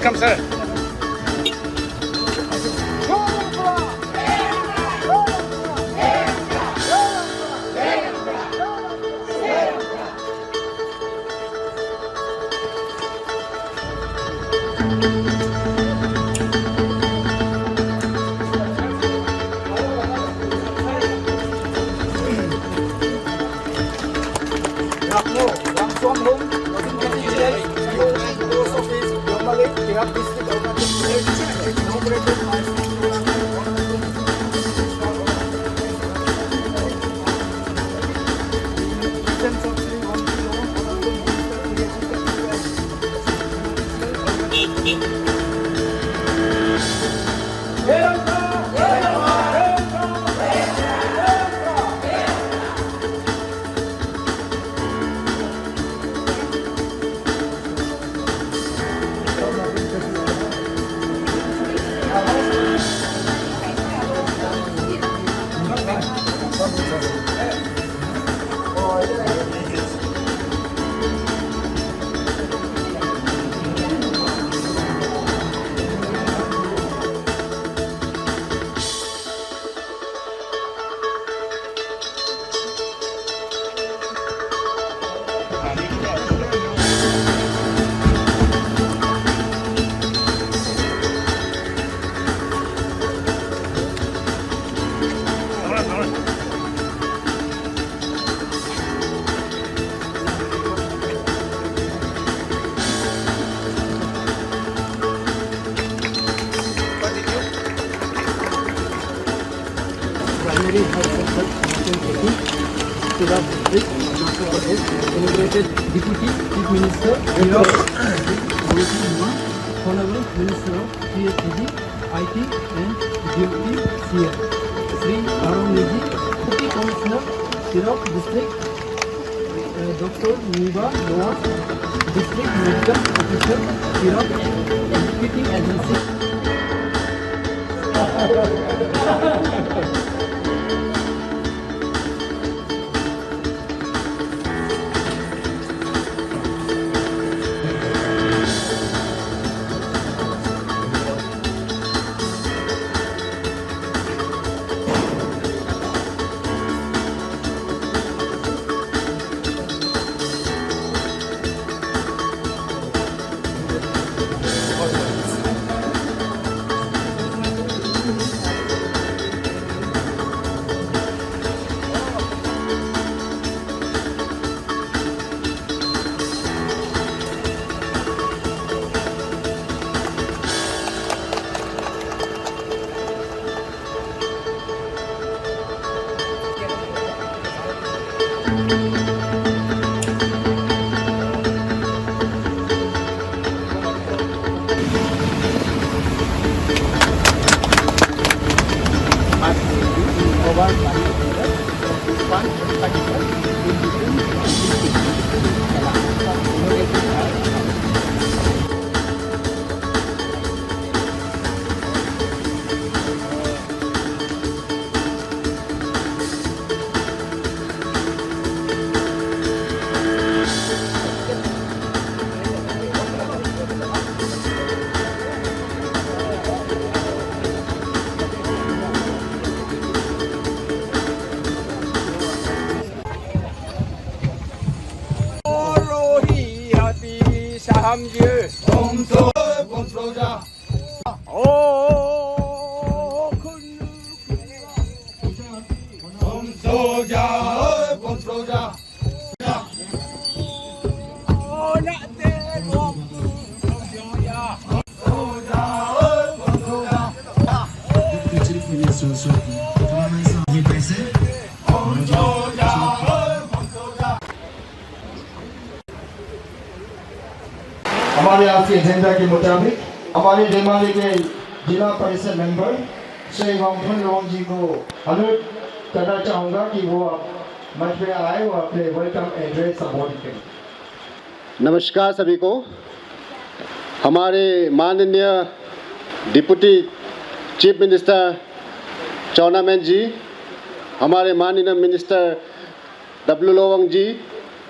Welcome, sir. Primary Health Center, Tirap District, Madhya Pradesh, celebrated Deputy Chief Minister, Honorable Minister of PhD, IT and DOT, Sri Arun Niji, Deputy Commissioner, Tirap District, Dr. Niba Noah, District Medical Officer, Tirap Executive Agency. 삼길 봄소자 봄소자 봄소자 हमारे आज की agenda के मुताबिक हमारे डेमाली के जिला परिषद member Shri वामफन लोंग जी को अनुरोध करना चाहूँगा कि वो मंच पे आए और अपने वेलकम एड्रेस संबोधित करें। नमस्कार सभी को। हमारे माननीय deputy chief minister Chowna Mein ji, हमारे माननीय मिनिस्टर W. लोवंग जी,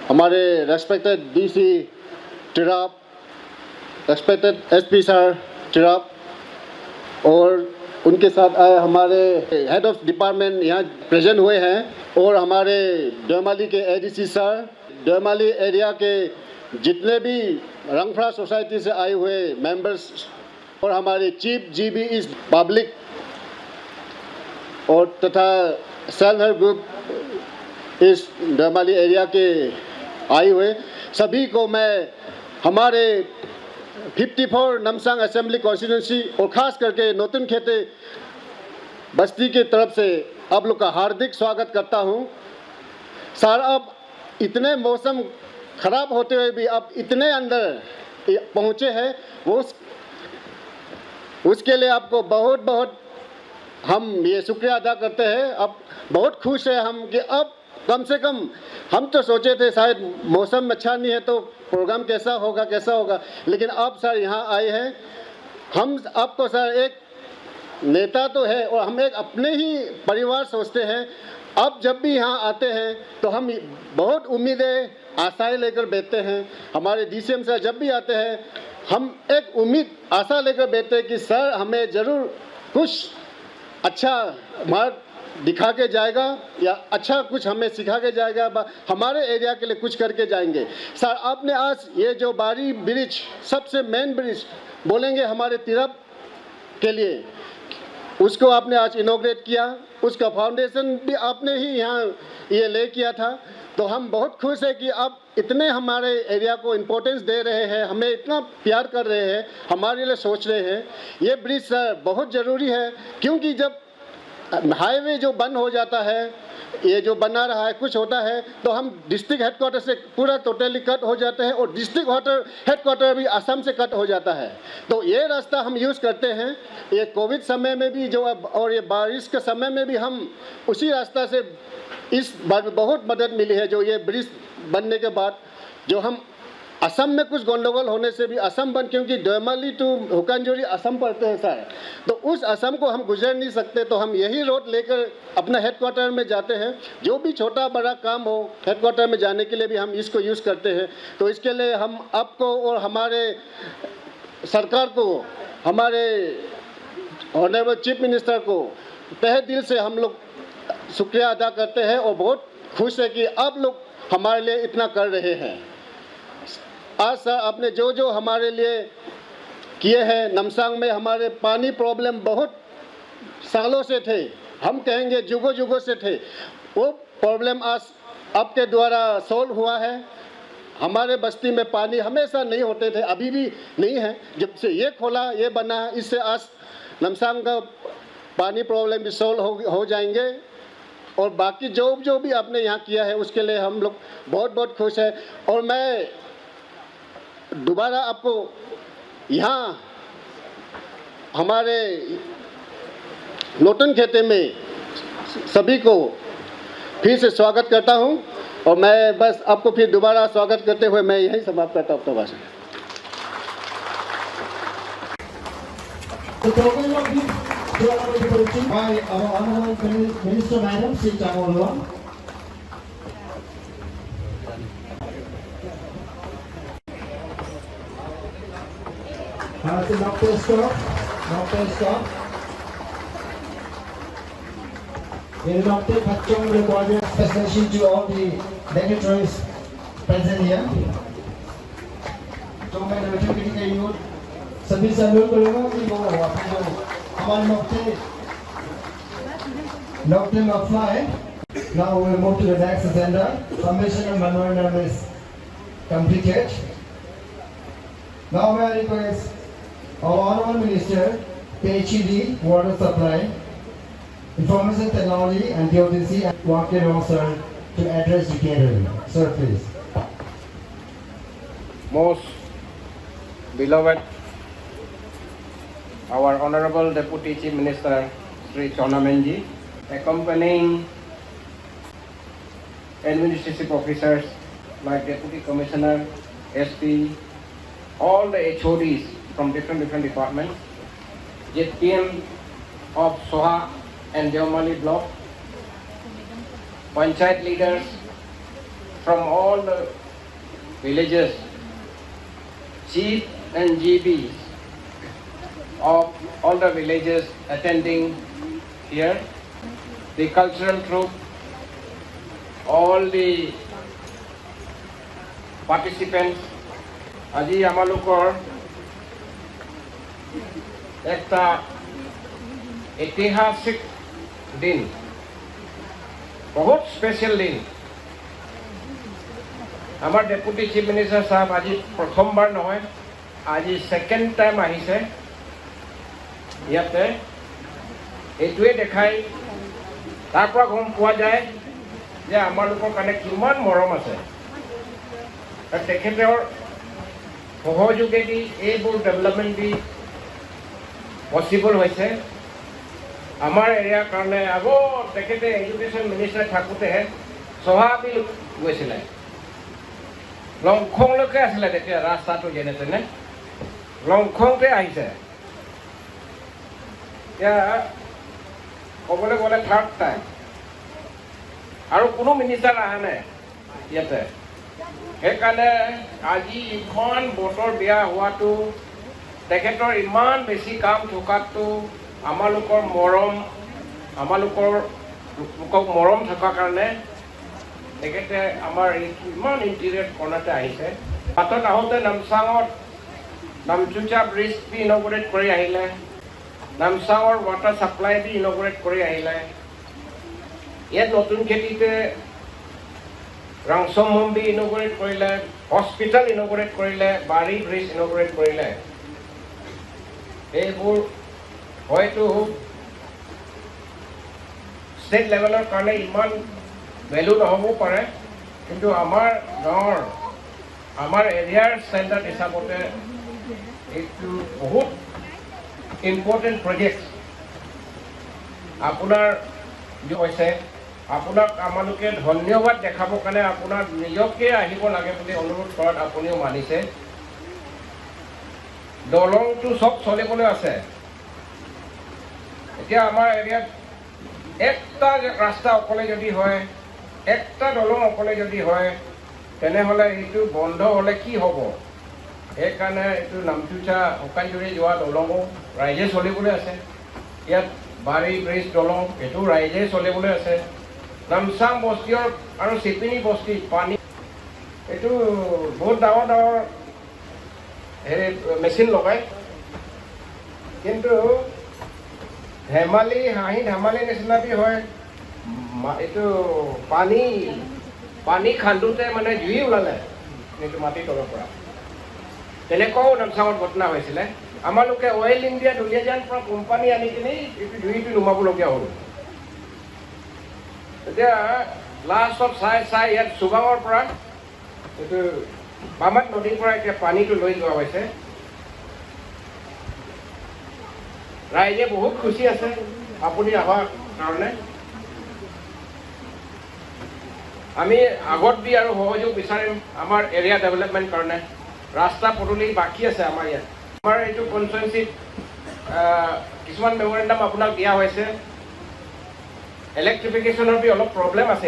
हमारे respected DC Tirap respected SP sir Chirag और उनके साथ आए हमारे हेड ऑफ डिपार्टमेंट यहाँ प्रेजेंट हुए हैं और हमारे देवमाली के एडीसी सर, देवमाली एरिया के जितने भी रंगफ्रा सोसाइटी से आए हुए मेंबर्स और हमारे चीफ जीबी इस पब्लिक और तथा सेल्फ हेल्प ग्रुप इस देवमाली एरिया के आए हुए सभी को मैं हमारे 54 नमसांग असेंबली कॉन्स्टिट्यूंसी और ख़ास करके नूतन खेते बस्ती की तरफ से आप लोग का हार्दिक स्वागत करता हूं। सर, अब इतने मौसम ख़राब होते हुए भी अब इतने अंदर पहुंचे हैं, वो उसके लिए आपको बहुत बहुत हम ये शुक्रिया अदा करते हैं। अब बहुत खुश है हम कि अब कम से कम हम तो सोचे थे शायद मौसम अच्छा नहीं है तो प्रोग्राम कैसा होगा, लेकिन अब सर यहाँ आए हैं। हम आपको सर एक नेता तो है और हम एक अपने ही परिवार सोचते हैं। अब जब भी यहाँ आते हैं तो हम बहुत उम्मीदें आशाएं लेकर बैठते हैं। हमारे डीसीएम सर जब भी आते हैं हम एक उम्मीद आशा लेकर बैठते हैं कि सर हमें ज़रूर कुछ अच्छा मार्ग दिखा के जाएगा या अच्छा कुछ हमें सिखा के जाएगा, हमारे एरिया के लिए कुछ करके जाएंगे। सर, आपने आज ये जो बारी ब्रिज, सबसे मेन ब्रिज बोलेंगे हमारे तिरप के लिए, उसको आपने आज इनॉग्रेट किया, उसका फाउंडेशन भी आपने ही यहाँ ये ले किया था। तो हम बहुत खुश है कि आप इतने हमारे एरिया को इम्पोर्टेंस दे रहे हैं, हमें इतना प्यार कर रहे हैं, हमारे लिए सोच रहे हैं। ये ब्रिज सर बहुत ज़रूरी है, क्योंकि जब हाईवे जो बंद हो जाता है, ये जो बना रहा है कुछ होता है, तो हम डिस्ट्रिक्ट हेडक्वार्टर से पूरा टोटली कट हो जाते हैं और डिस्ट्रिक्ट हेडक्वार्टर भी असम से कट हो जाता है। तो ये रास्ता हम यूज़ करते हैं। ये कोविड समय में भी जो अब और ये बारिश के समय में भी हम उसी रास्ता से इस बार बहुत मदद मिली है। जो ये ब्रिज बनने के बाद जो हम असम में कुछ गंडगोल होने से भी असम बन, क्योंकि देवमाली टू हुकानजोरी असम पड़ते हैं सर, तो उस असम को हम गुजर नहीं सकते, तो हम यही रोड लेकर अपना हेडक्वार्टर में जाते हैं। जो भी छोटा बड़ा काम हो हेडक्वार्टर में जाने के लिए भी हम इसको यूज़ करते हैं। तो इसके लिए हम आपको और हमारे सरकार को, हमारे ऑनरेबल चीफ मिनिस्टर को तहे दिल से हम लोग शुक्रिया अदा करते हैं और बहुत खुश है कि आप लोग हमारे लिए इतना कर रहे हैं। आज सर आपने जो जो हमारे लिए किए हैं, नमसांग में हमारे पानी प्रॉब्लम बहुत सालों से थे, हम कहेंगे जुगों जुगों से थे, वो प्रॉब्लम आज आपके द्वारा सॉल्व हुआ है। हमारे बस्ती में पानी हमेशा नहीं होते थे, अभी भी नहीं है। जब से ये खोला, ये बना, इससे आज नमसांग का पानी प्रॉब्लम भी सॉल्व हो जाएंगे। और बाकी जो भी आपने यहाँ किया है उसके लिए हम लोग बहुत बहुत खुश हैं। और मैं दोबारा आपको यहाँ हमारे नूतन खेते में सभी को फिर से स्वागत करता हूँ और मैं बस आपको फिर दोबारा स्वागत करते हुए मैं यही समाप्त करता हूँ अपना भाषण। by our Honorable Minister Madam Sri Chamorluang. To Dr. Scott. We adopted Pachong recorded special to all the dignitaries present here. तो मैं नवजोत के यूथ सभी से अनुरोध करूँगा कि वो अपने जो हमारे नौकरी मफला है। Now we will move to the next agenda. Submission of memorandum is completed. Now may I request our Honorable Minister, PhD, Water Supply, Information Technology and Geodesy and Water Officer to address the gathering. Sir, please. Most beloved, our Honorable Deputy Chief Minister Sri Chonamenji, accompanying administrative officers like Deputy Commissioner, SP, all the HODs from different departments, JTM of Soha and Deomali block, Panchayat leaders from all the villages, Chief and GBs of all the villages attending here, the cultural troupe, all the participants. আজি আমালোকৰ একটা ঐতিহাসিক দিন, বহুত special দিন। আমাৰ deputy chief minister সাহেব আজি প্ৰথমবাৰ নহয়, আজি সেকেন্ড টাইম আহিছে ইয়াতে। এইটোৱে দেখাই তাৰ পৰা গম পোৱা যায় যে আমালোকৰ কাৰণে কিমান মৰম আছে। তেখেতৰ সহযোগেদি এইবোৰ ডেভেলপমেণ্ট দি পচিবল হৈছে আমাৰ এৰিয়াৰ কাৰণে। আগত তেখেতে এডুকেশ্যন মিনিষ্টাৰ থাকোঁতে চহাবি গৈছিলে, লংখংলৈকে আছিলে তেতিয়া ৰাস্তাটো যেনে তেনে, লংখংতে আহিছে। এতিয়া ক'বলৈ গ'লে থাৰ্ড টাইম, আৰু কোনো মিনিষ্টাৰ অহা নাই ইয়াতে। সেইকাৰণে আজি ইমান বতৰ বেয়া হোৱাটো, তেখেতৰ ইমান বেছি কাম থকাটো, আমালোকৰ মৰম, আমালোকৰ লোকক মৰম থকাৰ কাৰণে তেখেতে আমাৰ ইমান ইণ্টিৰিয়ৰ কৰ্ণাৰতে আহিছে। বাটত আহোঁতে নামচাঙত নামচুচা ব্ৰিজ দি ইনগুৰেট কৰি আহিলে, নামচাঙৰ ৱাটাৰ ছাপ্লাই দি ইনগুৰেট কৰি আহিলে। ইয়াত নতুন খেতিতে ৰাংচম মন্দিৰ ইনগুৰেট কৰিলে, হস্পিটেল ইনগুৰেট কৰিলে, বাৰী ব্ৰিজ ইনগুৰেট কৰিলে। এইবোৰ হয়তো ষ্টেট লেভেলৰ কাৰণে ইমান ভেলু নহ'বও পাৰে, কিন্তু আমাৰ গাঁৱৰ, আমাৰ এৰিয়াৰ ষ্টেণ্ডাৰ্ড হিচাপতে এইটো বহুত ইম্পৰ্টেণ্ট প্ৰজেক্ট। আপোনাৰ যি হৈছে, আপোনাক আমালোকে ধন্যবাদ দেখাবৰ কাৰণে আপোনাৰ নিজকে আহিব লাগে বুলি অনুৰোধ কৰাত আপুনিও মানিছে। দলংটো চব চলিবলৈ আছে। এতিয়া আমাৰ এৰিয়াত একটা ৰাস্তা অকলে যদি হয়, একটা দলং অকলে যদি হয়, তেনেহ'লে এইটো বন্ধ হ'লে কি হ'ব? সেইকাৰণে এইটো নামচুচা শুকানজুৰি যোৱা দলঙো ৰাইজে চলিবলৈ আছে। ইয়াত বাৰী ব্ৰিজ দলং এইটো ৰাইজে চলিবলৈ আছে। নামচাং বস্তিৰ আৰু চিপিনি বস্তি পানী, এইটো বহুত ডাঙৰ ডাঙৰ হেৰি মেচিন লগায়, কিন্তু ধেমালি হাঁহি ধেমালি নিচিনাবি হয়। এইটো পানী খান্দোতে মানে জুই ওলালে এইটো মাটিৰ তলৰ পৰা। তেনেকুৱাও নামচাঙত ঘটনা হৈছিলে। আমালোকে অইল ইণ্ডিয়া দুলীয়াজান পৰা কোম্পানী আনি কিনি এইটো জুইটো নুমাবলগীয়া হ'ল। এতিয়া লাষ্টত চাই ইয়াত চুবাঙৰ পৰা এইটো বামাত নদীৰ পৰা এতিয়া পানীটো লৈ যোৱা হৈছে। ৰাইজে বহুত খুচি আছে আপুনি অহাৰ কাৰণে। আমি আগত দি আৰু সহযোগ বিচাৰিম আমাৰ এৰিয়া ডেভেলপমেণ্ট কাৰণে। ৰাস্তা পদূলি বাকী আছে আমাৰ ইয়াত। আমাৰ এইটো কনষ্টিটুৱেঞ্চিত কিছুমান মেমৰেণ্ডাম আপোনাক দিয়া হৈছে। ইলেক্ট্ৰিফিকেশ্যনৰ বি অলপ প্ৰব্লেম আছে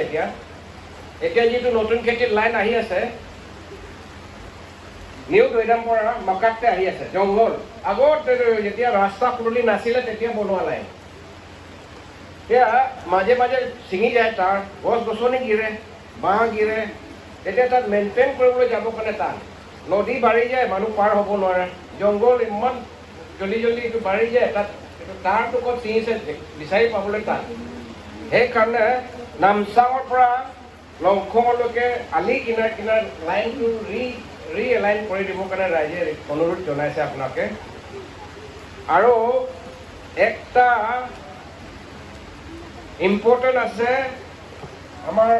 এতিয়া যিটো নতুন খেতিত লাইন আহি আছে, নিউ দৈদাম পৰা মকাতে আহি আছে, জংঘল। আগত যেতিয়া ৰাস্তা পদূলি নাছিলে তেতিয়া বনোৱা লাইন। এতিয়া মাজে মাজে ছিঙি যায়, তাৰ গছ গছনি গিৰে, বাঁহ গিৰে, তেতিয়া তাত মেইনটেইন কৰিবলৈ যাব কাৰণে টান। নদী বাঢ়ি যায়, মানুহ পাৰ হ'ব নোৱাৰে। জংঘল ইমান জলদি এইটো বাঢ়ি যায়, তাত এইটো তাৰটো ক'ত ছিঙিছে বিচাৰি পাবলৈ টান। সেইকাৰণে নামচাঙৰ পৰা লংখঙলৈকে আলি কিনাৰ লাইনটো ৰিএলাইন কৰি দিবৰ কাৰণে ৰাইজে অনুৰোধ জনাইছে আপোনাকে। আৰু একটা ইম্পৰ্টেণ্ট আছে, আমাৰ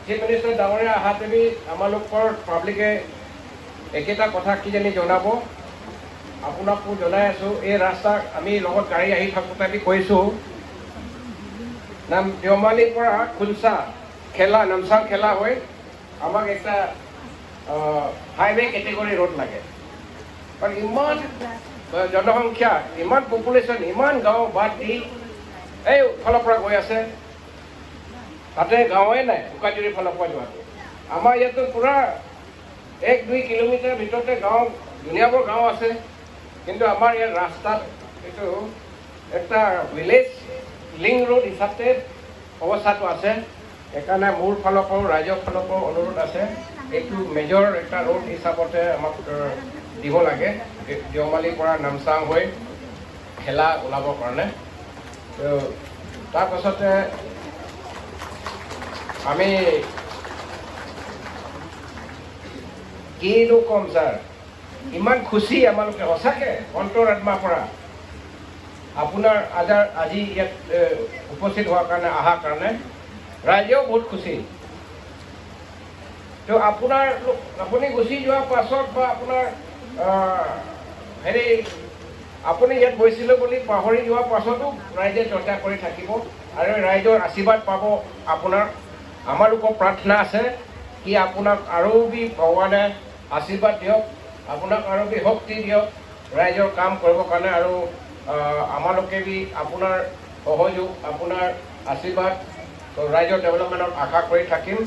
চিফ মিনিষ্টাৰ ডাঙৰীয়া অহাতেদি আমালোকৰ পাব্লিকে একেটা কথা কিজানি জনাব, আপোনাকো জনাই আছোঁ। এই ৰাস্তা আমি লগত গাড়ী আহি থাকোঁতে আমি কৈছোঁ, দেওমালিৰ পৰা খুলচা খেলা, নামচাং খেলা হৈ আমাক এটা হাইৱে কেটেগৰী ৰোড লাগে। কাৰণ ইমান জনসংখ্যা, ইমান পপুলেশ্যন, ইমান গাঁও বাদ দি এই ফালৰ পৰা গৈ আছে, তাতে গাঁৱে নাই শুকাজুৰিৰ ফালৰ পৰা যোৱাটো। আমাৰ ইয়াতো পূৰা 1-2 কিলোমিটাৰ ভিতৰতে গাঁও দুনিয়াবোৰ গাঁও আছে কিন্তু আমাৰ ইয়াত ৰাস্তাত এইটো এটা ভিলেজ লিংক ৰোড হিচাপে অৱস্থাটো আছে সেইকাৰণে মোৰ ফালৰ পৰাও ৰাইজৰ ফালৰ পৰাও অনুৰোধ আছে এইটো মেজৰ এটা ৰোড হিচাপতে আমাক দিব লাগে দেওমালিৰ পৰা নামচাং হৈ খেলা ওলাবৰ কাৰণে তাৰপাছতে আমি কিনো ক'ম ছাৰ ইমান খুচি আমালোকে সঁচাকৈ অন্তৰ আত্মাৰ পৰা আপোনাৰ আজি ইয়াত উপস্থিত হোৱাৰ কাৰণে অহাৰ কাৰণে ৰাইজেও বহুত খুচি তো আপুনি গুচি যোৱাৰ পাছত বা আপোনাৰ আপুনি ইয়াত গৈছিলোঁ বুলি পাহৰি যোৱাৰ পাছতো ৰাইজে চৰ্চা কৰি থাকিব আৰু ৰাইজৰ আশীৰ্বাদ পাব আপোনাৰ আমালোকৰ প্ৰাৰ্থনা আছে কি আপোনাক আৰু ভগৱানে আশীৰ্বাদ দিয়ক আপোনাক আৰু শক্তি দিয়ক ৰাইজৰ কাম কৰিবৰ কাৰণে আৰু আমালোকে আপোনাৰ সহযোগ আপোনাৰ আশীৰ্বাদ ৰাইজৰ ডেভেলপমেণ্টত আশা কৰি থাকিম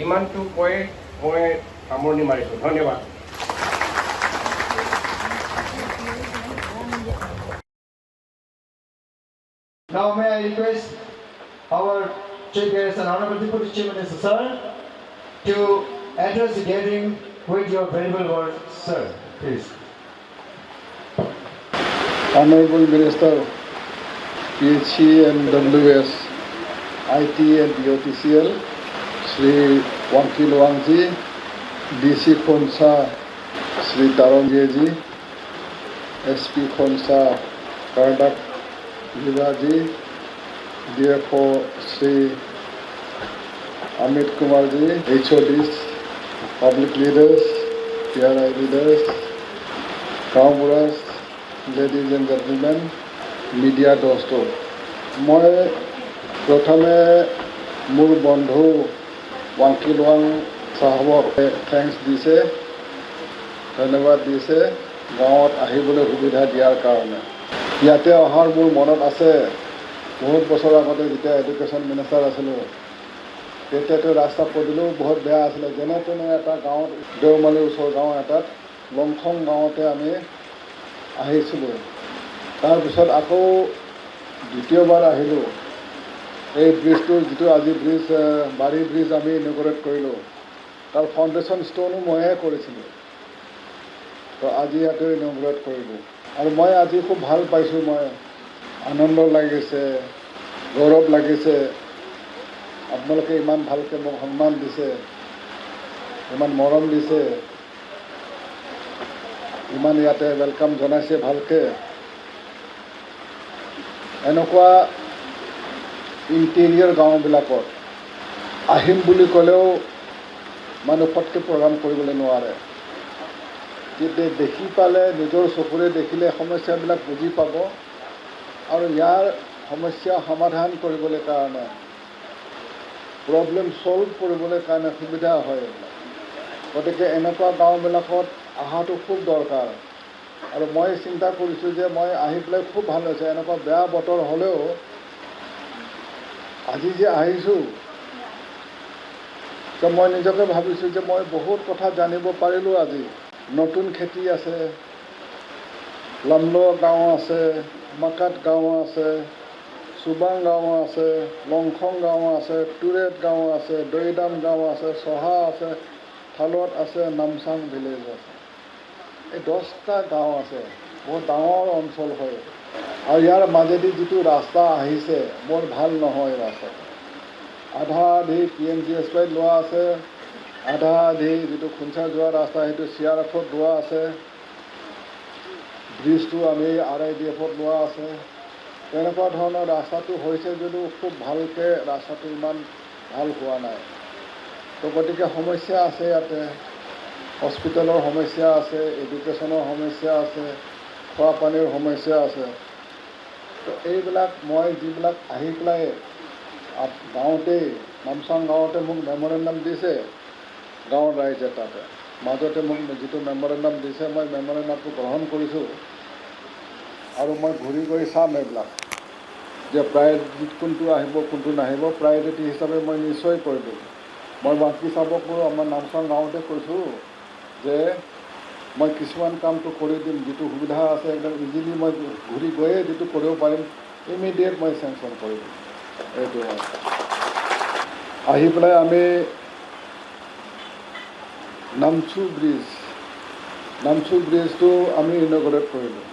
ইমানটো কৈ মই সামৰণি মাৰিছোঁ ধন্যবাদ Now may I request our Chief Guest and Honorable Deputy Chief Minister, sir, to address the gathering with your valuable words, sir. Please. Honorable Minister, PHC and WS, IT and BOTCL, Sri Wangki Luangji, DC Khonsa, Sri Taronjeji, SP Khonsa, Kardak Vivaji, DFO Sri Amit Kumarji, HODs, public leaders, PRI leaders, Kaumuras, ladies and gentlemen, media dosto. মই প্ৰথমে মোৰ বন্ধু Wangki Luwang চাহাবক thanks দিছে ধন্যবাদ দিছে গাঁৱত আহিবলৈ সুবিধা দিয়াৰ কাৰণে ইয়াতে অহাৰ মোৰ মনত আছে বহুত বছৰ আগতে যেতিয়া এডুকেশ্যন মিনিষ্টাৰ আছিলোঁ তেতিয়াতো ৰাস্তা পদূলিও বহুত বেয়া আছিলে যেনে তেনে এটা গাঁৱত দেওমালিৰ ওচৰ গাঁও এটাত লংখং গাঁৱতে আমি আহিছিলোঁ তাৰপিছত আকৌ দ্বিতীয়বাৰ আহিলোঁ এই ব্ৰিজটোৰ যিটো আজি ব্ৰিজ বাৰী ব্ৰিজ আমি ইনগৰেট কৰিলোঁ তাৰ ফাউণ্ডেশ্যন ষ্টোনো ময়ে কৰিছিলোঁ তো আজি ইয়াতে ইনগৰেট কৰিলোঁ আৰু মই আজি খুব ভাল পাইছোঁ মই আনন্দ লাগিছে গৌৰৱ লাগিছে আপোনালোকে ইমান ভালকৈ মোক সন্মান দিছে ইমান মৰম দিছে ইমান ইয়াতে ৱেলকাম জনাইছে ভালকৈ এনেকুৱা ইণ্টেৰিয়ৰ গাঁওবিলাকত আহিম বুলি ক'লেও মানুহ ফটকৈ প্ৰগ্ৰাম কৰিবলৈ নোৱাৰে কিন্তু দেখি পালে নিজৰ চকুৰে দেখিলে সমস্যাবিলাক বুজি পাব আৰু ইয়াৰ সমস্যা সমাধান কৰিবলৈ কাৰণে প্ৰব্লেম ছল্ভ কৰিবলৈ কাৰণে সুবিধা হয় গতিকে এনেকুৱা গাঁওবিলাকত অহাটো খুব দৰকাৰ আৰু মই চিন্তা কৰিছোঁ যে মই আহি পেলাই খুব ভাল হৈছে এনেকুৱা বেয়া বতৰ হ'লেও আজি যে আহিছোঁ তো মই নিজকে ভাবিছোঁ যে মই বহুত কথা জানিব পাৰিলোঁ আজি নতুন খেতি আছে লামলো গাঁও আছে মাকাত গাঁও আছে চুবাং গাঁও আছে লংখং গাঁও আছে টুৰেট গাঁও আছে দৈদাম গাঁও আছে চহা আছে থালত আছে নামচাং ভিলেজ আছে এই 10টা গাঁও আছে বহুত ডাঙৰ অঞ্চল হয় আৰু ইয়াৰ মাজেদি যিটো ৰাস্তা আহিছে বৰ ভাল নহয় ৰাস্তা আধা আধি PMGSYত লোৱা আছে আধা আধি যিটো খুঞ্চা যোৱা ৰাস্তা সেইটো CRFত লোৱা আছে ব্ৰিজটো আমি RIDFত লোৱা আছে তেনেকুৱা ধৰণৰ ৰাস্তাটো হৈছে যদিও খুব ভালকৈ ৰাস্তাটো ইমান ভাল হোৱা নাই তো গতিকে সমস্যা আছে ইয়াতে হস্পিটেলৰ সমস্যা আছে এডুকেশ্যনৰ সমস্যা আছে খোৱা পানীৰ সমস্যা আছে তো এইবিলাক মই যিবিলাক আহি পেলাই গাঁৱতেই নামচাং গাঁৱতে মোক মেমৰেণ্ডাম দিছে গাঁৱৰ ৰাইজে তাতে মাজতে মোক যিটো মেমৰেণ্ডাম দিছে মই মেমৰেণ্ডামটো গ্ৰহণ কৰিছোঁ আৰু মই ঘূৰি গৈ চাম এইবিলাক যে প্ৰায়ৰিটি কোনটো আহিব কোনটো নাহিব প্ৰায়ৰিটি হিচাপে মই নিশ্চয় কৰিলোঁ মই বাকী চাবকো আমাৰ নামচাং গাঁৱতে কৈছোঁ যে মই কিছুমান কামটো কৰি দিম, যিটো সুবিধা আছে একদম ইজিলি মই ঘূৰি গৈয়ে যিটো কৰিব পাৰিম ইমিডিয়েট মই চেংচন কৰি দিম। এইটো হয়। আহি পেলাই আমি নামচু ব্ৰিজটো আমি ইনগ্ৰেট কৰিলোঁ।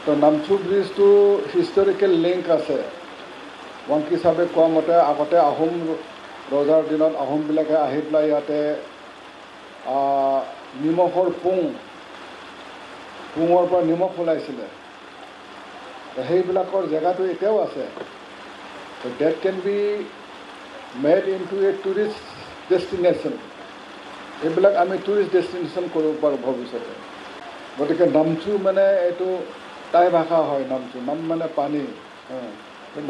তো নামচু ব্ৰিজটো হিষ্টৰিকেল লিংক আছে। ৱাংকি চাবে কোৱা মতে আগতে আহোম ৰজাৰ দিনত আহোমবিলাকে আহি পেলাই ইয়াতে নিমখৰ পুঙৰ পৰা নিমখ ওলাইছিলে। সেইবিলাকৰ জেগাটো এতিয়াও আছে। That can be made into a tourist destination. এইবিলাক আমি টুৰিষ্ট ডেষ্টিনেশ্যন কৰিব পাৰোঁ ভৱিষ্যতে। গতিকে নামচু মানে এইটো টাই ভাষা হয়। নামচু নাম মানে পানী।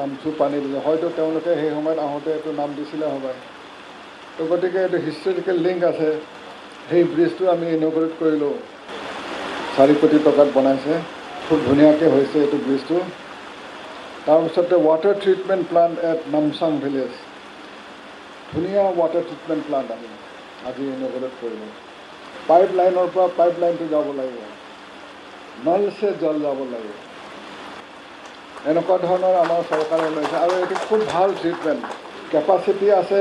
নামচু পানী দিছে, হয়তো তেওঁলোকে সেই সময়ত আহোঁতে এইটো নাম দিছিলে হ'ব। তো গতিকে এইটো হিষ্টৰিকেল লিংক আছে। সেই ব্ৰিজটো আমি ইনগ্ৰেট কৰিলোঁ। 4 কোটি টকাত বনাইছে, খুব ধুনীয়াকৈ হৈছে এইটো ব্ৰিজটো। তাৰপিছতে water treatment plant at Namchang village, ধুনীয়া ৱাটাৰ ট্ৰিটমেণ্ট প্লাণ্ট আমি আজি ইনগ্ৰেট কৰিলোঁ। পাইপ লাইনৰ পৰা পাইপ লাইনটো যাব লাগিব, নল সে জল যাব লাগিব। এনেকুৱা ধৰণৰ আমাৰ চৰকাৰে লৈছে আৰু এইটো খুব ভাল ট্ৰিটমেণ্ট। কেপাচিটি আছে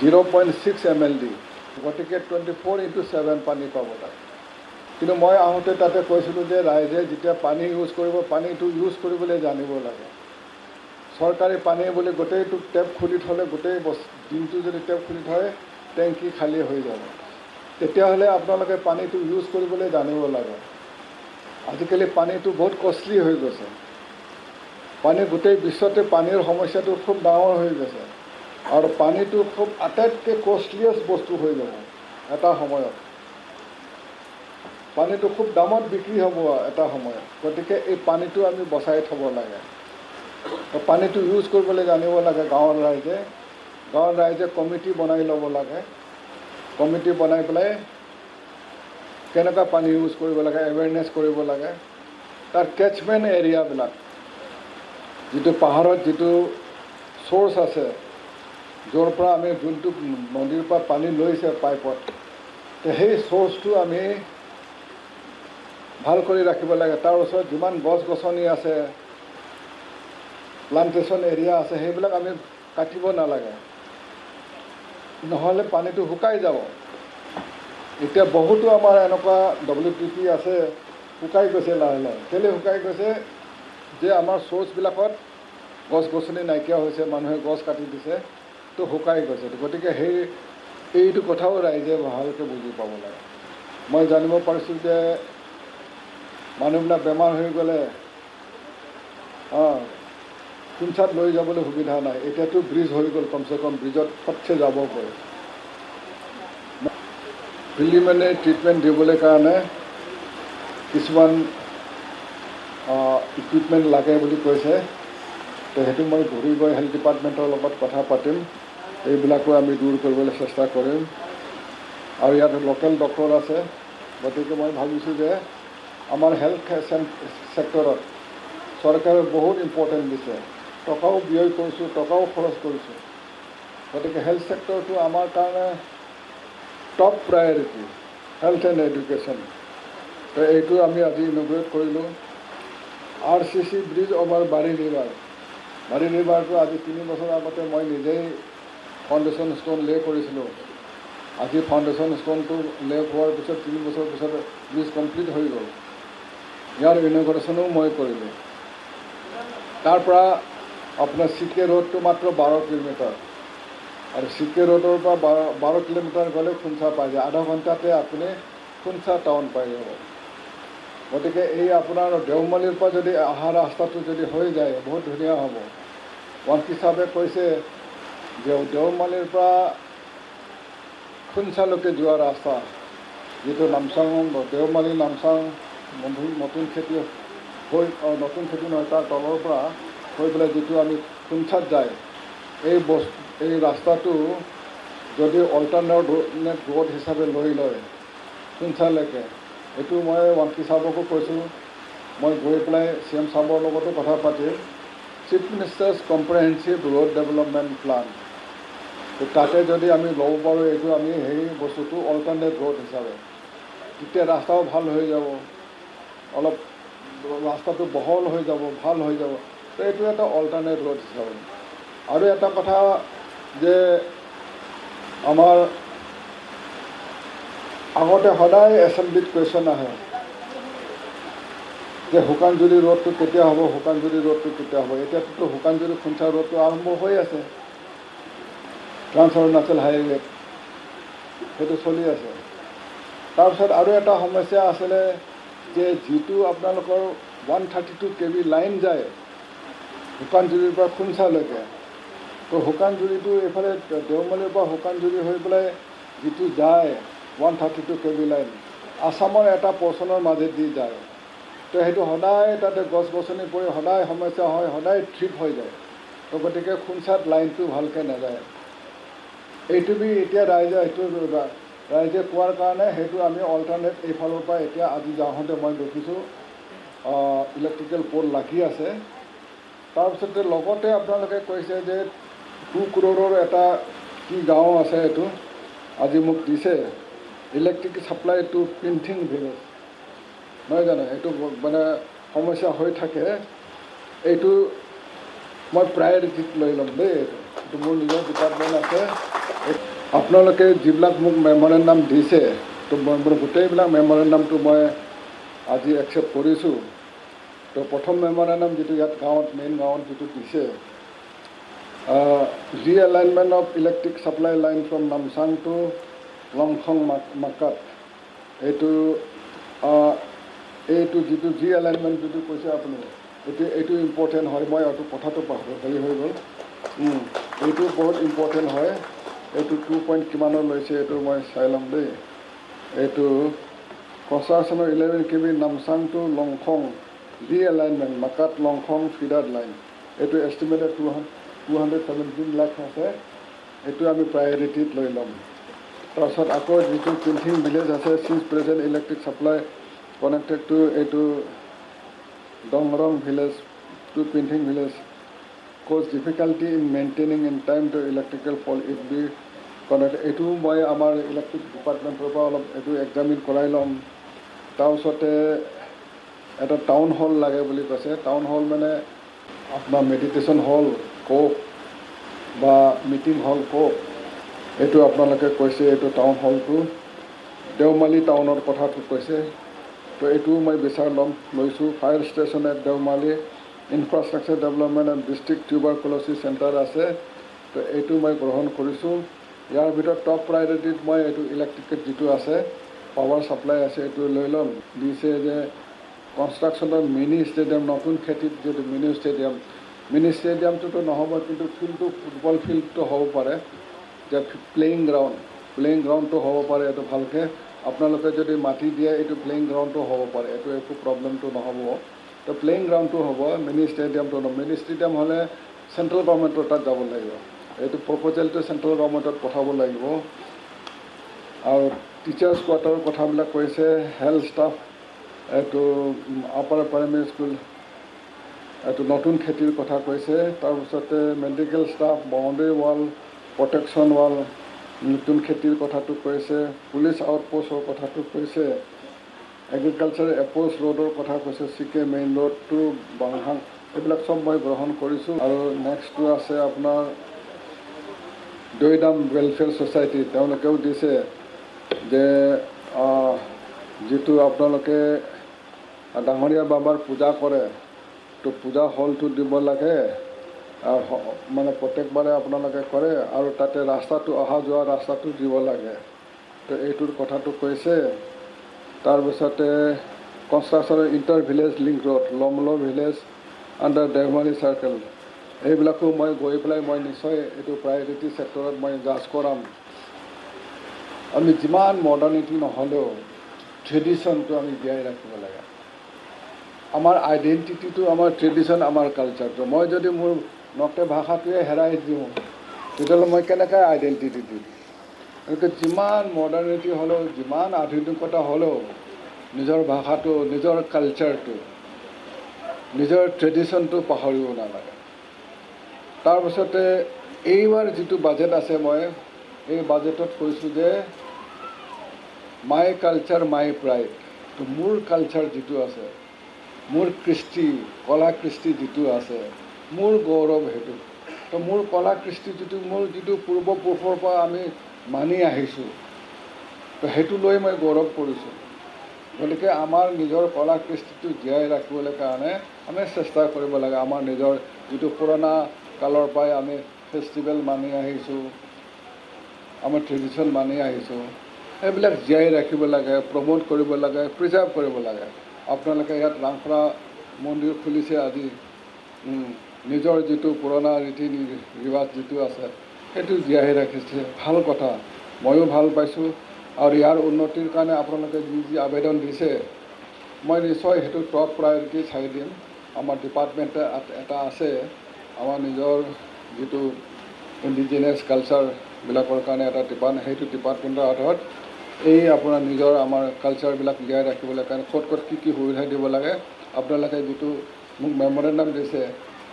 0.6 MLD, গতিকে 24/7 পানী পাব তাত। কিন্তু মই আহোঁতে তাতে কৈছিলোঁ যে ৰাইজে যেতিয়া পানী ইউজ কৰিব, পানীটো ইউজ কৰিবলৈ জানিব লাগে। চৰকাৰী পানী বুলি গোটেইটো টেপ খুলি থ'লে, গোটেই দিনটো যদি টেপ খুলি থয় টেংকি খালী হৈ যাব। তেতিয়াহ'লে আপোনালোকে পানীটো ইউজ কৰিবলৈ জানিব লাগে। আজিকালি পানীটো বহুত কষ্টলি হৈ গৈছে। পানী গোটেই বিশ্বতে পানীৰ সমস্যাটো খুব ডাঙৰ হৈ গৈছে আৰু পানীটো খুব আটাইতকৈ কষ্টলিয়েষ্ট বস্তু হৈ যাব এটা সময়ত। পানীটো খুব দামত বিক্ৰী হ'ব এটা সময়ত। গতিকে এই পানীটো আমি বচাই থ'ব লাগে। পানীটো ইউজ কৰিবলৈ জানিব লাগে। গাঁৱৰ ৰাইজে কমিটি বনাই ল'ব লাগে। কমিটি বনাই পেলাই কেনেকুৱা পানী ইউজ কৰিব লাগে এৱেৰনেছ কৰিব লাগে। তাৰ কেচমেণ্ট এৰিয়াবিলাক, যিটো পাহাৰত যিটো চ'ৰ্চ আছে, য'ৰ পৰা আমি যোনটো নদীৰ পৰা পানী লৈছে পাইপত, সেই চ'ৰ্চটো আমি ভাল কৰি ৰাখিব লাগে। তাৰ ওচৰত যিমান গছ গছনি আছে, প্লাণ্টেশ্যন এৰিয়া আছে, সেইবিলাক আমি কাটিব নালাগে, নহ'লে পানীটো শুকাই যাব। এতিয়া বহুতো আমাৰ এনেকুৱা WTP আছে, শুকাই গৈছে লাহে লাহে। কেলৈ শুকাই গৈছে? যে আমাৰ চ'ৰ্চবিলাকত গছ গছনি নাইকিয়া হৈছে, মানুহে গছ কাটি দিছে, তো শুকাই গৈছে। গতিকে এইটো কথাও ৰাইজে ভালকৈ বুজি পাব লাগে। মই জানিব পাৰিছোঁ যে মানুহবিলাক বেমাৰ হৈ গ'লে খুঞ্চাত লৈ যাবলৈ সুবিধা নাই। এতিয়াতো ব্ৰিজ হৈ গ'ল, কমচে কম ব্ৰিজত ফটছে যাব পাৰে। প্ৰিলিমিনাৰী ট্ৰিটমেণ্ট দিবলৈ কাৰণে কিছুমান ইকুইপমেণ্ট লাগে বুলি কৈছে। তো সেইটো মই ঘূৰি গৈ হেল্থ ডিপাৰ্টমেণ্টৰ লগত কথা পাতিম। এইবিলাকো আমি দূৰ কৰিবলৈ চেষ্টা কৰিম। আৰু ইয়াত লোকেল ডক্টৰ আছে। গতিকে মই ভাবিছোঁ যে আমাৰ হেল্থ ছেক্টৰত চৰকাৰে বহুত ইম্পৰ্টেণ্ট দিছে। টকাও ব্যয় কৰিছোঁ, টকাও খৰচ কৰিছোঁ। গতিকে হেল্থ ছেক্টৰটো আমাৰ কাৰণে top priority, health and education. তো এইটো আমি আজি ইনগ্ৰেট কৰিলোঁ। RCC ব্ৰিজ অভাৰ বাৰী ৰিভাৰটো আজি 3 বছৰ আগতে মই নিজেই ফাউণ্ডেশ্যন ষ্ট'ন লে কৰিছিলোঁ। আজি ফাউণ্ডেশ্যন ষ্ট'নটো লে হোৱাৰ পিছত 3 বছৰ পিছত ব্ৰিজ কমপ্লিট হৈ গ'ল। ইয়াৰ ইনগ্ৰেশ্যনো মই কৰিলোঁ। তাৰ পৰা আপোনাৰ CK ৰোডটো মাত্ৰ 12 কিলোমিটাৰ, আৰু CK ৰোডৰ পৰা 12 কিলোমিটাৰ গ'লে খুঞ্চা পাই যায়। আধা ঘণ্টাতে আপুনি খুঞ্চা টাউন পাই যাব। গতিকে এই আপোনাৰ দেওমালীৰ পৰা যদি অহা ৰাস্তাটো যদি হৈ যায় বহুত ধুনীয়া হ'ব। ৱাংকি চাবে কৈছে যে দেওমালীৰ পৰা খুঞ্চালৈকে যোৱা ৰাস্তা, যিটো নামচাং দেওমালী নামচাং নতুন খেতি হৈ নতুন খেতি নহয়, তাৰ তলৰ পৰা হৈ পেলাই যিটো আমি খুঞ্চাত যায়, এই ৰাস্তাটো যদি অল্টাৰনেট ৰোড হিচাপে লৈ লয় খুঞ্চালৈকে, এইটো মই ৱাংকি চাবকো কৈছোঁ। মই গৈ পেলাই CM চাবৰ লগতো কথা পাতিম। Chief minister's comprehensive road development plan, তো তাতে যদি আমি ল'ব পাৰোঁ এইটো আমি সেই বস্তুটো অল্টাৰনেট ৰোড হিচাপে, তেতিয়া ৰাস্তাও ভাল হৈ যাব, অলপ ৰাস্তাটো বহল হৈ যাব, ভাল হৈ যাব। তো এইটো এটা অল্টাৰনেট ৰোড হিচাপে। আৰু এটা কথা যে আমাৰ আগতে সদায় এছেম্বলিত কুৱেশ্যন আহে যে শুকানজুৰি ৰোডটো কেতিয়া হ'ব, শুকানজুৰি ৰোডটো কেতিয়া হ'ব। এতিয়াতো শুকানজুৰি খুঞ্চা ৰোডটো আৰম্ভ হৈ আছে, ট্ৰান্স অৰুণাচল হাইৱেত সেইটো চলি আছে। তাৰপিছত আৰু এটা সমস্যা আছিলে যে যিটো আপোনালোকৰ 132 kV লাইন যায় শুকানজুৰিৰ পৰা খুঞ্চালৈকে, তো শুকানজুৰিটো এইফালে দেওমালীৰ পৰা শুকানজুৰি হৈ পেলাই যিটো যায় 132 kV লাইন আছামৰ এটা পৰ্চনৰ মাজেদি যায়। তো সেইটো সদায় তাতে গছ গছনি পৰি সদায় সমস্যা হয়, সদায় ট্ৰিপ হৈ যায়। তো গতিকে খুঞ্চাত লাইনটো ভালকৈ নাযায়। এইটো এতিয়া ৰাইজে কোৱাৰ কাৰণে সেইটো আমি অল্টাৰনেট এইফালৰ পৰা এতিয়া আজি যাওঁতে মই দেখিছোঁ ইলেক্ট্ৰিকেল প'ল লাগি আছে। তাৰপিছতে লগতে আপোনালোকে কৈছে যে 2 crore এটা কি গাঁও আছে, এইটো আজি মোক দিছে electric supply two Pinthing village, নহয় জানো? এইটো মানে সমস্যা হৈ থাকে। এইটো মই প্ৰায়ৰিটিত লৈ ল'ম দেই, এইটো মোৰ নিজৰ ডিপাৰ্টমেণ্ট আছে। আপোনালোকে যিবিলাক মোক মেমৰেণ্ডাম দিছে, তো মই গোটেইবিলাক মেমৰেণ্ডামটো মই আজি একচেপ্ট কৰিছোঁ। তো প্ৰথম মেমৰেণ্ডাম যিটো ইয়াত গাঁৱত মেইন গাঁৱত যিটো দিছে, realignment of electric supply line from Namchang to Longkhong মাকাত, এইটো যিটো ৰিএলাইনমেণ্ট যিটো কৈছে আপুনি, এইটো ইম্পৰ্টেণ্ট হয়। মই এইটো কথাটো হেৰি হৈ গ'ল, এইটো বহুত ইম্পৰ্টেণ্ট হয়। এইটো 2 point কিমানৰ লৈছে এইটো মই চাই ল'ম দেই। এইটো কনষ্ট্ৰাকশ্যনৰ 11 kV Namchang to Longkhong realignment মাকাত লংখং ফিডাৰ লাইন, এইটো এষ্টিমেটেড 217 লাখ আছে। এইটো আমি প্ৰায়ৰিটিত লৈ ল'ম। তাৰপিছত আকৌ যিটো পিন্থিং ভিলেজ আছে, since present electric supply connected to এইটো Dongrong village to Pinthing village cause difficulty in maintaining in time to electrical pole it be connected, এইটো মই আমাৰ ইলেক্ট্ৰিক ডিপাৰ্টমেণ্টৰ পৰা অলপ এইটো এক্সামিন কৰাই ল'ম। তাৰপিছতে এটা টাউন হল লাগে বুলি কৈছে। টাউন হল মানে আপোনাৰ মেডিটেশ্যন হল কওক বা মিটিং হল কওক, এইটো আপোনালোকে কৈছে। এইটো টাউন হলটো দেওমালী টাউনৰ কথাটো কৈছে, তো এইটোও মই বিচাৰ লৈছোঁ। Fire station at Deomali, infrastructure development and district tuberculosis centre আছে, তো এইটো মই গ্ৰহণ কৰিছোঁ। ইয়াৰ ভিতৰত টপ প্ৰায়ৰিটিত মই এইটো ইলেক্ট্ৰিকেট যিটো আছে পাৱাৰ ছাপ্লাই আছে এইটো লৈ ল'ম। দিছে যে কনষ্ট্ৰাকশ্যনৰ মিনি ষ্টেডিয়াম, নতুন খেতিত যিটো মিনি ষ্টেডিয়ামটোতো নহ'ব, কিন্তু ফিল্ডটো ফুটবল ফিল্ডটো হ'ব পাৰে, যে প্লেয়িং গ্ৰাউণ্ডটো হ'ব পাৰে। এইটো ভালকৈ আপোনালোকে যদি মাটি দিয়ে এইটো প্লেয়িং গ্ৰাউণ্ডটো হ'ব পাৰে, এইটো একো প্ৰব্লেমটো নহ'ব। তো প্লেয়িং গ্ৰাউণ্ডটো হ'ব, মিনি ষ্টেডিয়ামটো নহয়। মিনি ষ্টেডিয়াম হ'লে চেণ্ট্ৰেল গভৰ্ণমেণ্টৰ তাত যাব লাগিব, এইটো প্ৰপ'জেলটো চেণ্ট্ৰেল গভৰ্ণমেণ্টত পঠাব লাগিব। আৰু টিচাৰ্ছ কোৱাৰ্টাৰৰ কথাবিলাক কৈছে, হেল্থ ষ্টাফ, এইটো আপাৰ প্ৰাইমেৰী স্কুল, এইটো নতুন খেতিৰ কথা কৈছে। তাৰপিছতে medical staff, boundary wall, protection wall, নতুন খেতিৰ কথাটো কৈছে। পুলিচ আউটপোষ্টৰ কথাটো কৈছে। এগ্ৰিকালচাৰ এপ্ৰ'চ ৰোডৰ কথা কৈছে, চিকে মেইন ৰোড টু বাংহাং, এইবিলাক চব মই গ্ৰহণ কৰিছোঁ। আৰু নেক্সটটো আছে আপোনাৰ দৈদাম ৱেলফেয়াৰ ছ'চাইটি, তেওঁলোকেও দিছে যে যিটো আপোনালোকে ডাঙৰীয়া বাবাৰ পূজা কৰে, তো পূজা হলটো দিব লাগে, মানে প্ৰত্যেকবাৰে আপোনালোকে কৰে, আৰু তাতে ৰাস্তাটো অহা যোৱা ৰাস্তাটো দিব লাগে, তো এইটোৰ কথাটো কৈছে। তাৰপিছতে কনষ্ট্ৰাকশ্যনৰ inter village link road, Lamlo village under Deomali circle, এইবিলাকো মই গৈ পেলাই মই নিশ্চয় এইটো প্ৰায়ৰিটি ছেক্টৰত মই জাজ কৰাম। আমি যিমান মডাৰ্ণিটি নহ'লেও ট্ৰেডিশ্যনটো আমি জীয়াই ৰাখিব লাগে। আমাৰ আইডেণ্টিটিটো, আমাৰ ট্ৰেডিশ্যন, আমাৰ কালচাৰটো। মই যদি মোৰ নক্তে ভাষাটোৱে হেৰাই দিওঁ, তেতিয়াহ'লে মই কেনেকৈ আইডেণ্টিটি দিম? গতিকে যিমান মডাৰ্ণিটি হ'লেও, যিমান আধুনিকতা হ'লেও নিজৰ ভাষাটো, নিজৰ কালচাৰটো, নিজৰ ট্ৰেডিশ্যনটো পাহৰিব নালাগে। তাৰপিছতে এইবাৰ যিটো বাজেট আছে মই এই বাজেটত কৈছোঁ যে মাই কালচাৰ মাই প্ৰাইড। তো মোৰ কালচাৰ যিটো আছে, মোৰ কৃষ্টি কলা কৃষ্টি যিটো আছে, মোৰ গৌৰৱ সেইটো। তো মোৰ কলা কৃষ্টি মোৰ যিটো পূৰ্বপুৰুষৰ পৰা আমি মানি আহিছোঁ, তো সেইটো লৈ মই গৌৰৱ কৰিছোঁ। গতিকে আমাৰ নিজৰ কলা কৃষ্টিটো জীয়াই ৰাখিবলৈ কাৰণে আমি চেষ্টা কৰিব লাগে। আমাৰ নিজৰ যিটো পুৰণা কালৰ পৰাই আমি ফেষ্টিভেল মানি আহিছোঁ, আমাৰ ট্ৰেডিশ্যন মানি আহিছোঁ, সেইবিলাক জীয়াই ৰাখিব লাগে, প্ৰমোট কৰিব লাগে, প্ৰিজাৰ্ভ কৰিব লাগে। আপোনালোকে ইয়াত ৰাংফৰা মন্দিৰ খুলিছে আজি, নিজৰ যিটো পুৰণা ৰীতি ৰিৱাজ যিটো আছে সেইটো জীয়াই ৰাখিছে, ভাল কথা। ময়ো ভাল পাইছোঁ। আৰু ইয়াৰ উন্নতিৰ কাৰণে আপোনালোকে যি আবেদন দিছে, মই নিশ্চয় সেইটো টপ প্ৰায়ৰিটি চাই দিম। আমাৰ ডিপাৰ্টমেণ্ট এটা আছে, আমাৰ নিজৰ যিটো ইণ্ডিজিনিয়াছ কালচাৰবিলাকৰ কাৰণে এটা ডিপাৰ্টমেণ্ট, সেইটো ডিপাৰ্টমেণ্টৰ আধাৰত এই আপোনাৰ নিজৰ আমাৰ কালচাৰবিলাক জীয়াই ৰাখিবলৈ কাৰণে ক'ত ক'ত কি সুবিধা দিব লাগে, আপোনালোকে যিটো মোক মেমৰেণ্ডাম দিছে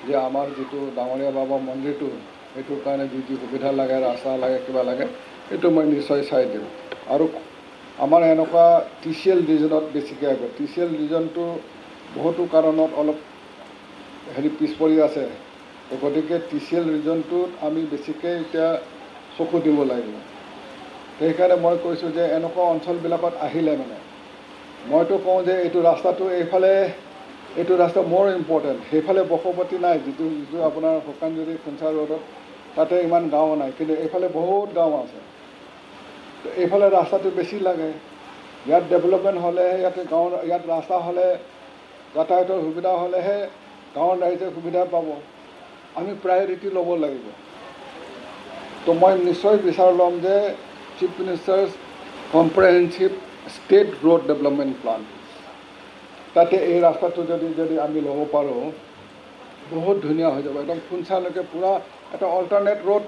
যে আমাৰ যিটো ডাঙৰীয়া বাবা মন্দিৰটো সেইটোৰ কাৰণে যি সুবিধা লাগে, ৰাস্তা লাগে, কিবা লাগে, সেইটো মই নিশ্চয় চাই দিম। আৰু আমাৰ এনেকুৱা TCL ৰিজনত বেছিকৈ আহিব। TCL ৰিজনটো বহুতো কাৰণত অলপ পিছ পৰি আছে। গতিকে TCL ৰিজনটোত আমি বেছিকৈ এতিয়া চকু দিব লাগিব। সেইকাৰণে মই কৈছোঁ যে এনেকুৱা অঞ্চলবিলাকত আহিলে মানে মইতো কওঁ যে এইটো ৰাস্তাটো এইটো ৰাস্তা মোৰ ইম্পৰ্টেণ্ট। সেইফালে বসতি নাই, যিটো আপোনাৰ শুকানজুৰি খুঞ্চা ৰোডত তাতে ইমান গাঁও নাই, কিন্তু এইফালে বহুত গাঁও আছে। এইফালে ৰাস্তাটো বেছি লাগে। ইয়াত ডেভেলপমেণ্ট হ'লেহে ইয়াত ৰাস্তা হ'লে, যাতায়াতৰ সুবিধা হ'লেহে গাঁৱৰ ৰাইজে সুবিধা পাব। আমি প্ৰায়ৰিটি ল'ব লাগিব। তো মই নিশ্চয় বিচাৰ ল'ম যে chief minister's comprehensive state road development plan, তাতে এই ৰাস্তাটো যদি আমি ল'ব পাৰোঁ বহুত ধুনীয়া হৈ যাব। একদম খুঞ্চালৈকে পূৰা এটা alternate road.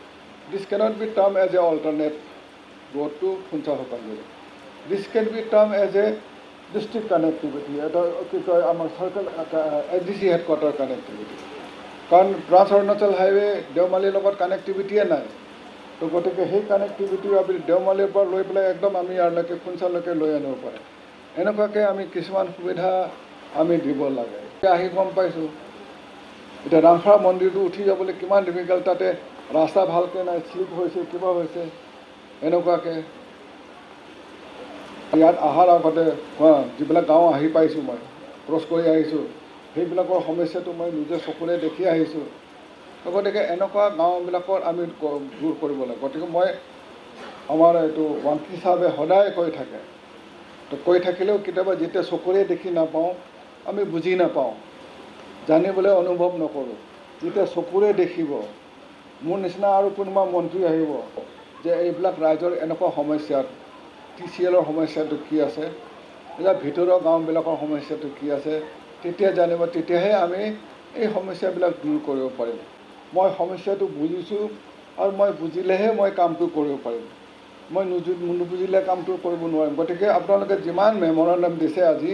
This cannot be term as a alternate road to Khunsa Sukanjuri. This can be term as a district connectivity, এটা কি কয় আমাৰ চাৰ্কেল SDC হেডকোৱাৰ্টাৰ কানেক্টিভিটি। কাৰণ ট্ৰান্স অৰুণাচল হাইৱে দেওমালীৰ লগত কানেক্টিভিটিয়ে নাই। তো গতিকে সেই কানেক্টিভিটিও আমি দেওমালীৰ পৰা লৈ পেলাই একদম আমি ইয়াৰলৈকে খুঞ্চালৈকে লৈ আনিব পাৰে। এনেকুৱাকৈ আমি কিছুমান সুবিধা আমি দিব লাগে। এতিয়া আহি গম পাইছোঁ এতিয়া ৰাংফৰা মন্দিৰটো উঠি যাবলৈ কিমান ডিফিকাল্ট, তাতে ৰাস্তা ভালকৈ নাই, শ্লিপ হৈছে, কিবা হৈছে। এনেকুৱাকৈ ইয়াত অহাৰ আগতে যিবিলাক গাঁও আহি পাইছোঁ, মই ক্ৰছ কৰি আহিছোঁ, সেইবিলাকৰ সমস্যাটো মই নিজে চকুৰে দেখি আহিছোঁ। গতিকে এনেকুৱা গাঁওবিলাকত আমি দূৰ কৰিব লাগে। গতিকে মই আমাৰ এইটো ৱাংকি চাহাবে সদায় কৈ থাকে, তো কৈ থাকিলেও কেতিয়াবা যেতিয়া চকুৰে দেখি নাপাওঁ, আমি বুজি নাপাওঁ, জানিবলৈ অনুভৱ নকৰোঁ। যেতিয়া চকুৰে দেখিব, মোৰ নিচিনা আৰু কোনোবা মন্ত্ৰী আহিব যে এইবিলাক ৰাইজৰ এনেকুৱা সমস্যা, TCLৰ সমস্যাটো কি আছে, এতিয়া ভিতৰৰ গাঁওবিলাকৰ সমস্যাটো কি আছে, তেতিয়া জানিব, তেতিয়াহে আমি এই সমস্যাবিলাক দূৰ কৰিব পাৰিম। মই সমস্যাটো বুজিছোঁ আৰু মই বুজিলেহে মই কামটো কৰিব পাৰিম। মই নুবুজিলে কামটো কৰিব নোৱাৰিম। গতিকে আপোনালোকে যিমান মেমৰেণ্ডাম দিছে আজি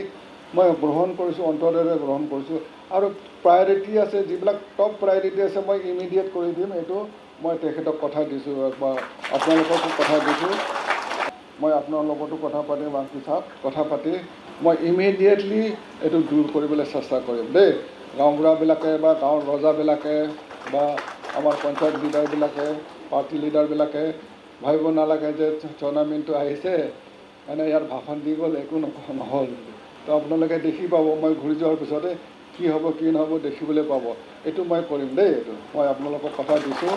মই গ্ৰহণ কৰিছোঁ, অন্তৰেৰে গ্ৰহণ কৰিছোঁ। আৰু প্ৰায়ৰিটি আছে, যিবিলাক টপ প্ৰায়ৰিটি আছে মই ইমিডিয়েট কৰি দিম। এইটো মই তেখেতক কথা দিছোঁ বা আপোনালোককো কথা দিছোঁ। মই আপোনাৰ লগতো কথা পাতিম, ৱাংকি চাহাব, কথা পাতি মই ইমিডিয়েটলি এইটো দূৰ কৰিবলৈ চেষ্টা কৰিম দেই। গাঁওবুঢ়াবিলাকে বা গাঁৱৰ ৰজাবিলাকে বা আমাৰ পঞ্চায়ত লিডাৰবিলাকে, পাৰ্টি লিডাৰবিলাকে ভাবিব নালাগে যে চনামিনটো আহিছে মানে ইয়াত ভাষণ দি গ'ল, একো নহ'ল। তো আপোনালোকে দেখি পাব, মই ঘূৰি যোৱাৰ পিছতে কি হ'ব কি নহ'ব দেখিবলৈ পাব। এইটো মই কৰিম দেই। এইটো মই আপোনালোকক কথা দিছোঁ,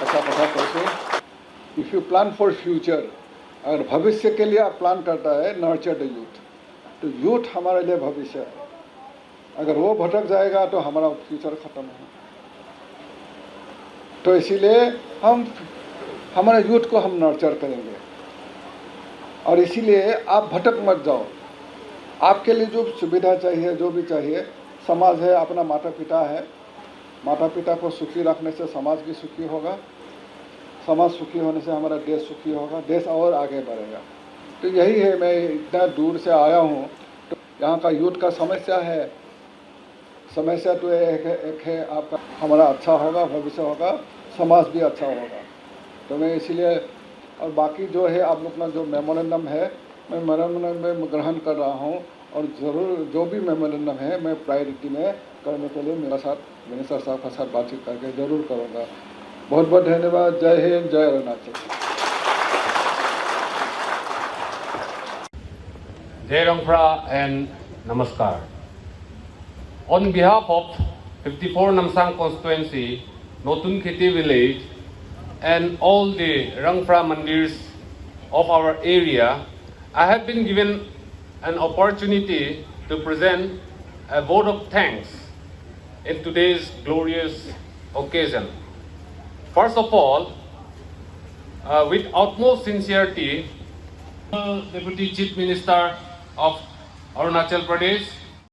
এটা কথা কৈছোঁ। If you plan for future, अगर भविष्य के लिए आप प्लान करता है, नर्चर द यूथ। तो यूथ हमारे लिए भविष्य है। अगर वो भटक जाएगा तो हमारा फ्यूचर ख़त्म है। तो इसीलिए हमारे यूथ को हम नर्चर करेंगे। और इसीलिए आप भटक मत जाओ। आपके लिए जो सुविधा चाहिए, जो भी चाहिए, समाज है, अपना माता पिता है, माता पिता को सुखी रखने से समाज भी सुखी होगा, समाज सुखी होने से हमारा देश सुखी होगा, देश और आगे बढ़ेगा। तो यही है, मैं इतना दूर से आया हूँ, तो यहाँ का यूथ का समस्या है, समस्या तो एक है आपका हमारा अच्छा होगा, भविष्य होगा, समाज भी अच्छा होगा। तो मैं इसीलिए और बाकी जो है आप लोग का जो मेमोरेंडम है मैं मेमोरेंडम में ग्रहण कर रहा हूँ और ज़रूर जो भी मेमोरेंडम है मैं प्रायोरिटी में करने के लिए मेरे साथ मिनिस्टर साहब के साथ बातचीत करके ज़रूर करूँगा। बहुत बहुत धन्यवाद। जय हिंद, जय Arunachal. Jai Rangphra and Namaskar. On behalf of 54 Namsang constituency, Notun Kheti village, and all the Rangphra mandirs of our area, I have been given an opportunity to present a vote of thanks in today's glorious occasion. First of all, with utmost sincerity, Deputy Chief Minister of Arunachal Pradesh,